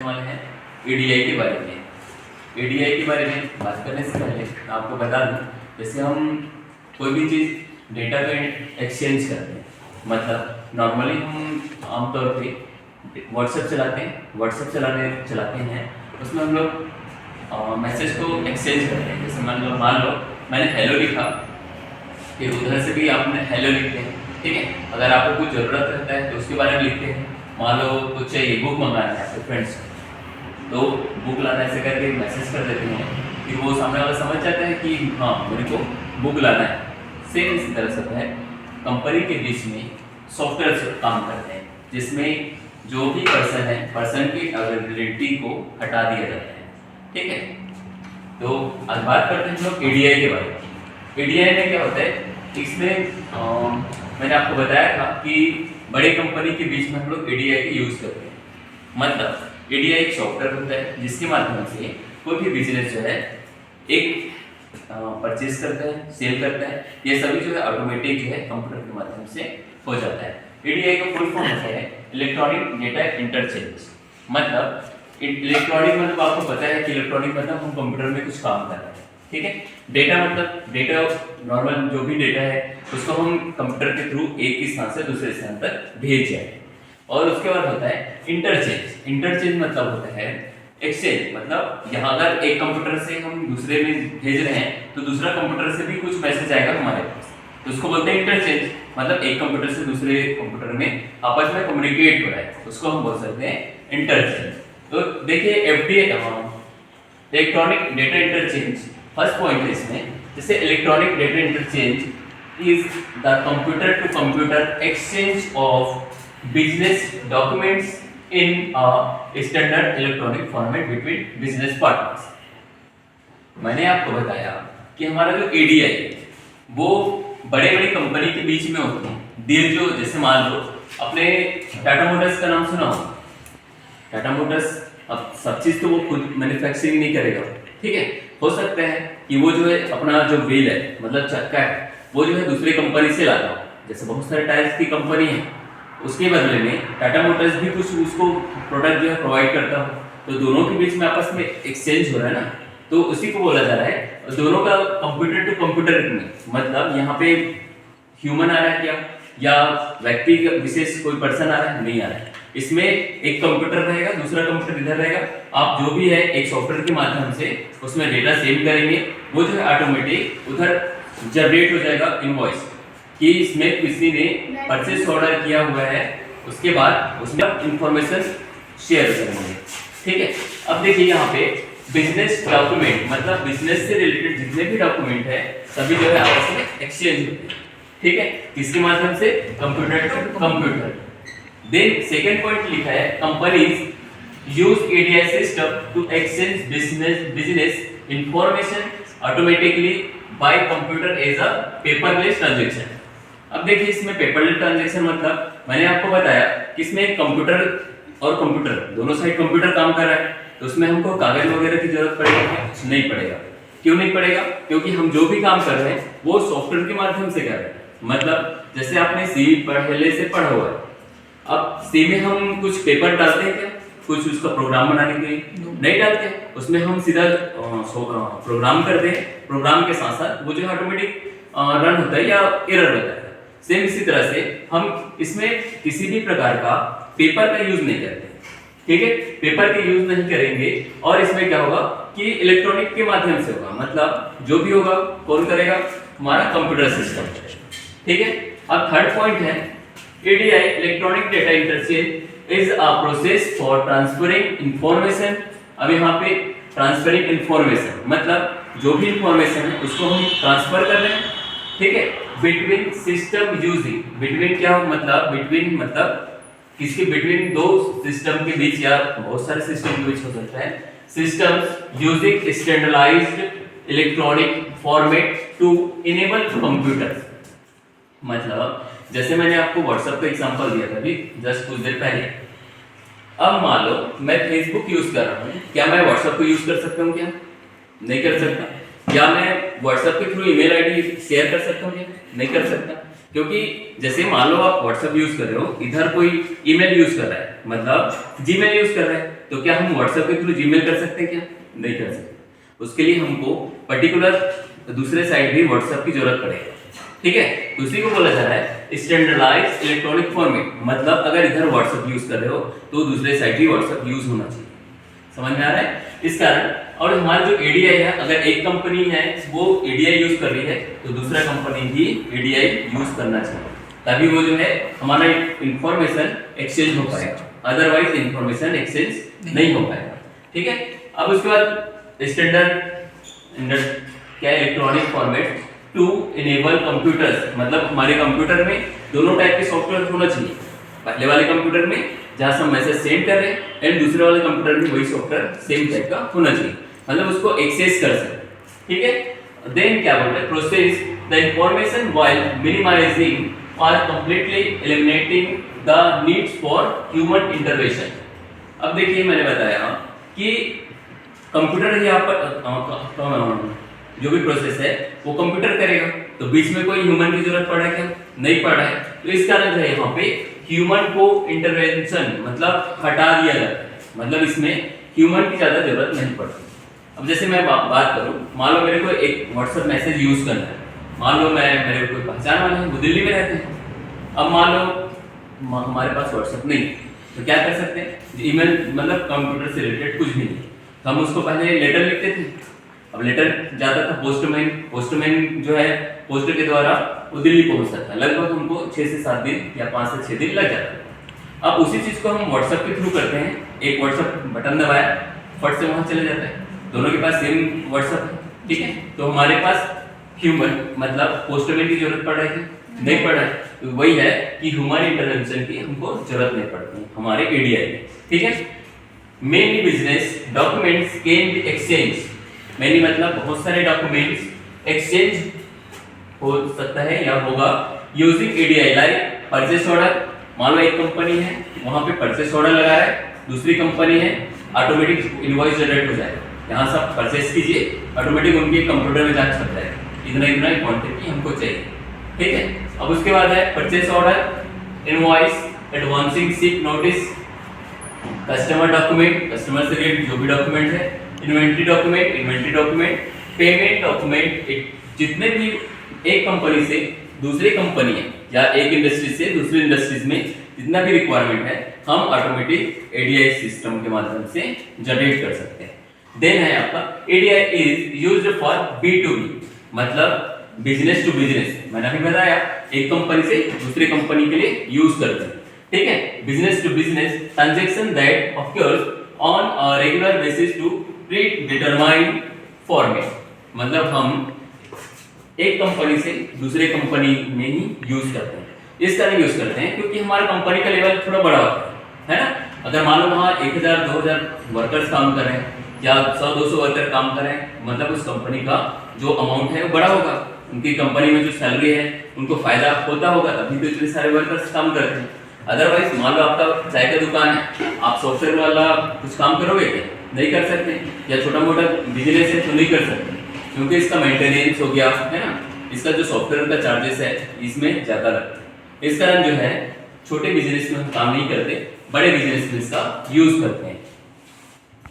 वाले हैं एडीआई के बारे में। एडीआई के बारे में बात करने से पहले मैं आपको बता दूं, जैसे हम कोई भी चीज़ डेटा को एक्सचेंज करते हैं, मतलब नॉर्मली हम आमतौर पे व्हाट्सएप चलाते हैं, व्हाट्सएप चलाते हैं उसमें हम लोग मैसेज को एक्सचेंज करते हैं। जैसे मान लो मैंने हेलो लिखा, फिर उधर से भी आपने हेलो लिखते हैं, ठीक है। अगर आपको कुछ ज़रूरत रहता है तो उसके बारे में लिखते हैं। मान लो कुछ चाहिए, बुक मंगाना है आपके फ्रेंड्स को, तो बुक लाना ऐसे करके मैसेज कर देते हैं, फिर वो सामने वाला समझ जाता है कि हाँ मेरे को बुक लाना है। सेम इसी तरह से है, कंपनी के बीच में सॉफ्टवेयर से काम करते हैं जिसमें जो भी पर्सन की अवेलेबिलिटी को हटा दिया जाता है, ठीक है। तो आज बात करते हैं हम लोग एडीआई के बारे में। एडीआई में क्या होता है, इसमें मैंने आपको बताया था कि बड़े कंपनी के बीच में हम लोग एडीआई का यूज़ करते हैं। मतलब एडीआई एक सॉफ्टवेयर होता है जिसके माध्यम से कोई भी बिजनेस जो है एक परचेज करता है, सेल करता है, ये सभी जो है ऑटोमेटिक जो है कंप्यूटर के माध्यम से हो जाता है। एडीआई का फुल फॉर्म होता है इलेक्ट्रॉनिक डेटा इंटरचेंज। मतलब इलेक्ट्रॉनिक मतलब आपको पता है कि इलेक्ट्रॉनिक मतलब हम कंप्यूटर में कुछ काम कर रहे हैं, ठीक है। डेटा मतलब डेटा नॉर्मल जो भी डेटा है उसको हम कंप्यूटर के थ्रू एक ही स्थान से दूसरे स्थान तक भेज जाए। और उसके बाद होता है इंटरचेंज। इंटरचेंज मतलब होता है एक्सचेंज, मतलब यहाँ अगर एक कंप्यूटर से हम दूसरे में भेज रहे हैं तो दूसरा कंप्यूटर से भी कुछ मैसेज आएगा हमारे पास, तो उसको बोलते हैं इंटरचेंज। मतलब एक कंप्यूटर से दूसरे कंप्यूटर में आपस में कम्युनिकेट हो रहा है, उसको हम बोल सकते हैं इंटरचेंज। तो देखिए FDA electronic data interchange first point है इसमें। जैसे electronic data interchange is the computer to computer exchange of business documents in a standard electronic format between business partners। मैंने आपको बताया कि हमारा जो एडीआई है वो बड़े कंपनी के बीच में होती है डील। जो जैसे मान लो अपने टाटा मोटर्स का नाम सुना हो, टाटा मोटर्स अब सब चीज तो वो खुद मैन्युफैक्चरिंग नहीं करेगा, ठीक है। हो सकता है कि वो जो है अपना जो व्हील है मतलब चक्का है वो जो है दूसरी कंपनी से लाता हो। जैसे बहुत सारे टायर्स की कंपनी है, उसके बदले में टाटा मोटर्स भी कुछ उसको प्रोडक्ट जो है प्रोवाइड करता हो, तो दोनों के बीच में आपस में एक्सचेंज हो रहा है ना, तो उसी को बोला जा रहा है दोनों का कंप्यूटर टू कंप्यूटर में। मतलब यहाँ पे ह्यूमन आ रहा है क्या, या व्यक्ति विशेष कोई पर्सन आ रहा है, नहीं आ रहा है। इसमें एक कंप्यूटर रहेगा, दूसरा कंप्यूटर इधर रहेगा। आप जो भी है एक सॉफ्टवेयर के माध्यम से उसमें डेटा सेव करेंगे, वो जो है ऑटोमेटिक उधर जनरेट हो जाएगा इनवॉइस कि इसमें किसी ने परचेस ऑर्डर किया हुआ है, उसके बाद उसमें इंफॉर्मेशन शेयर करेंगे, ठीक है। अब देखिए यहाँ पे बिजनेस डॉक्यूमेंट मतलब बिजनेस से रिलेटेड जितने भी डॉक्यूमेंट है सभी जो है आपस में एक्सचेंज होते हैं, ठीक है। किसके माध्यम से, computer to computer. Then second point लिखा है companies use EDI system to exchange business information automatically by computer as a paperless transaction. अब देखिए इसमें पेपरलेस ट्रांजैक्शन मतलब मैंने आपको बताया कि इसमें कंप्यूटर और कंप्यूटर दोनों साइड कंप्यूटर काम कर रहा है, तो उसमें हमको कागज वगैरह की जरूरत पड़ेगा क्या, नहीं पड़ेगा। क्यों नहीं पड़ेगा, क्योंकि हम जो भी काम कर रहे हैं वो सॉफ्टवेयर के माध्यम से कर रहे हैं। मतलब जैसे आपने सी पहले से पढ़ा हुआ है, अब सी में हम कुछ पेपर डालते हैं क्या, कुछ उसका प्रोग्राम बनाने के लिए नहीं डालते, उसमें हम सीधा प्रोग्राम करते हैं, प्रोग्राम के साथ साथ वो जो ऑटोमेटिक रन होता है या एरर होता है। सेम इसी तरह से हम इसमें किसी भी प्रकार का पेपर का यूज नहीं करते, ठीक है। पेपर के यूज नहीं करेंगे और इसमें क्या होगा कि इलेक्ट्रॉनिक के माध्यम से होगा। मतलब जो भी होगा कौन करेगा, हमारा कंप्यूटर सिस्टम, ठीक है। अब थर्ड पॉइंट है ADI electronic data interchange is a process for transferring information. अब यहाँ पे ट्रांसफरिंग इंफॉर्मेशन मतलब जो भी इंफॉर्मेशन है उसको हम ट्रांसफर कर रहे हैं, ठीक है, बिटवीन सिस्टम यूजिंग। बिटवीन क्या हो, मतलब बिटवीन मतलब किसके, बिटवीन दो सिस्टम के बीच या बहुत सारे सिस्टम के बीच हो सकता है। Systems using standardised electronic format to enable computers. मतलब जैसे मैंने आपको व्हाट्सएप का एग्जांपल दिया था अभी जस्ट कुछ देर पहले। अब मान लो मैं फेसबुक यूज कर रहा हूँ, क्या मैं व्हाट्सएप को यूज कर सकता हूँ क्या, नहीं कर सकता। क्या मैं व्हाट्सएप के थ्रू ईमेल आईडी शेयर कर सकता हूँ क्या, नहीं कर सकता। क्योंकि जैसे मान लो आप व्हाट्सएप यूज कर रहे हो, इधर कोई ईमेल यूज कर रहा है मतलब जीमेल यूज कर रहा है, तो क्या हम व्हाट्सएप के थ्रू जीमेल कर सकते हैं? क्या नहीं कर सकते। उसके लिए हमको पर्टिकुलर दूसरे साइट भी व्हाट्सएप की जरूरत पड़ेगी। ठीक है, तो उसी को बोला जा रहा है स्टैंडर्डाइज्ड इलेक्ट्रॉनिक फॉर्मेट। मतलब अगर इधर व्हाट्सएप यूज कर रहे हो तो दूसरे साइट भी व्हाट्सएप यूज होना चाहिए। समझ में आ रहा है? इस कारण और हमारा जो एडीआई है, अगर एक कंपनी है वो एडीआई यूज कर रही है तो दूसरा कंपनी भी एडीआई यूज करना चाहिए, तभी वो जो है हमारा इंफॉर्मेशन एक्सचेंज हो पाएगा, अदरवाइज इंफॉर्मेशन एक्सचेंज नहीं हो पाएगा। ठीक है, अब उसके बाद स्टैंडर्ड क्या electronic format to enable computers. मतलब हमारे कंप्यूटर में दोनों टाइप के सॉफ्टवेयर होना चाहिए। पहले वाले कंप्यूटर में जहां से हम मैसेज सेंड कर रहे हैं एंड दूसरे वाले कंप्यूटर में वही सॉफ्टवेयर सेम टाइप का होना चाहिए, मतलब उसको एक्सेस कर सके। ठीक है, देन क्या बोलते हैं, process the information while minimising और completely eliminating the needs for human intervention. अब देखिए मैंने बताया कि कंप्यूटर यहाँ पर जो भी प्रोसेस है वो कंप्यूटर करेगा, तो बीच में कोई ह्यूमन की जरूरत पड़ रहा है क्या? नहीं पड़ रहा है। तो इस कारण जो है यहाँ पे ह्यूमन को इंटरवेंशन मतलब हटा दिया जाता है, मतलब इसमें ह्यूमन की ज्यादा जरूरत नहीं पड़ती। अब जैसे मैं बात करूं, मान लो मेरे को एक व्हाट्सएप मैसेज यूज करना है, मान लो मेरे कोई पहचान वाले हैं, वो दिल्ली में रहते हैं। अब मान लो हमारे पास व्हाट्सएप नहीं, तो क्या कर सकते हैं, ईमेल मतलब कंप्यूटर से रिलेटेड कुछ भी नहीं, तो हम उसको पहले लेटर लिखते थे। अब लेटर जाता था पोस्टमैन जो है पोस्ट के द्वारा वो दिल्ली पहुंचता था, लगभग हमको 6 से 7 दिन या 5 से 6 दिन लग जाता था। अब उसी चीज को हम व्हाट्सएप के थ्रू करते हैं, एक व्हाट्सएप बटन दबाया, फट से वहां चले जाता है, दोनों के पास सेम व्हाट्सएप है। ठीक है, तो हमारे पास ह्यूमन मतलब पोस्टमैन की जरूरत पड़ रही है? नहीं पड़ रहा है। तो वही है कि ह्यूमन इंटरवेंशन की हमको जरूरत नहीं पड़ती हमारे एडीआई में। ठीक है, many business documents can be exchange. Many मतलब बहुत सारे डॉक्यूमेंट्स एक्सचेंज हो सकता है या होगा using ADI, like purchase order. मान लो एक कंपनी है वहां पे परचेस ऑर्डर लगा है, दूसरी कंपनी है ऑटोमेटिक इनवॉइस जनरेट हो जाएगा, यहाँ से आप परचेस कीजिए, ऑटोमेटिक उनके कंप्यूटर में जाके छप जाएगा, इतना क्वांटिटी हमको चाहिए। ठीक है, अब उसके बाद है purchase order, invoice, advancing ship notice, customer document, customer से रिलेटेड जो भी डॉक्यूमेंट है, इन्वेंट्री डॉक्यूमेंट, पेमेंट डॉक्यूमेंट। जितने भी एक कंपनी से दूसरी कंपनी है या एक इंडस्ट्री से दूसरी इंडस्ट्रीज में जितना भी रिक्वायरमेंट है हम ऑटोमेटिक एडीआई सिस्टम के माध्यम से जनरेट कर सकते हैं। देन है आपका ADI is used for B2B, मतलब बिजनेस टू बिजनेस। मैंने अभी बताया एक कंपनी से दूसरी कंपनी के लिए यूज करते हैं। ठीक है, business to business transaction that occurs on a regular basis to predetermined format, मतलब हम एक कंपनी से दूसरे कंपनी में ही यूज करते हैं। इस कारण यूज करते हैं क्योंकि हमारा कंपनी का लेवल थोड़ा बड़ा होता है ना। अगर मान लो वहाँ 1000-2000 वर्कर्स काम कर रहे हैं या 100-200 वर्कर काम कर रहे हैं, मतलब उस कंपनी का जो अमाउंट है वो बड़ा होगा, उनकी कंपनी में जो सैलरी है उनको फायदा होता होगा, तभी तो इतने सारे वर्कर्स काम करते हैं। अदरवाइज मान लो आपका चाय का दुकान है, आप सॉफ्टवेयर वाला कुछ काम करोगे क्या? नहीं कर सकते, या छोटा मोटा बिजनेस है तो नहीं कर सकते, क्योंकि इसका मेंटेनेंस हो गया है ना, इसका जो सॉफ्टवेयर का चार्जेस है इसमें ज्यादा लगता है। इस कारण जो है छोटे बिजनेस में हम काम नहीं करते, बड़े बिजनेस में इसका यूज करते हैं।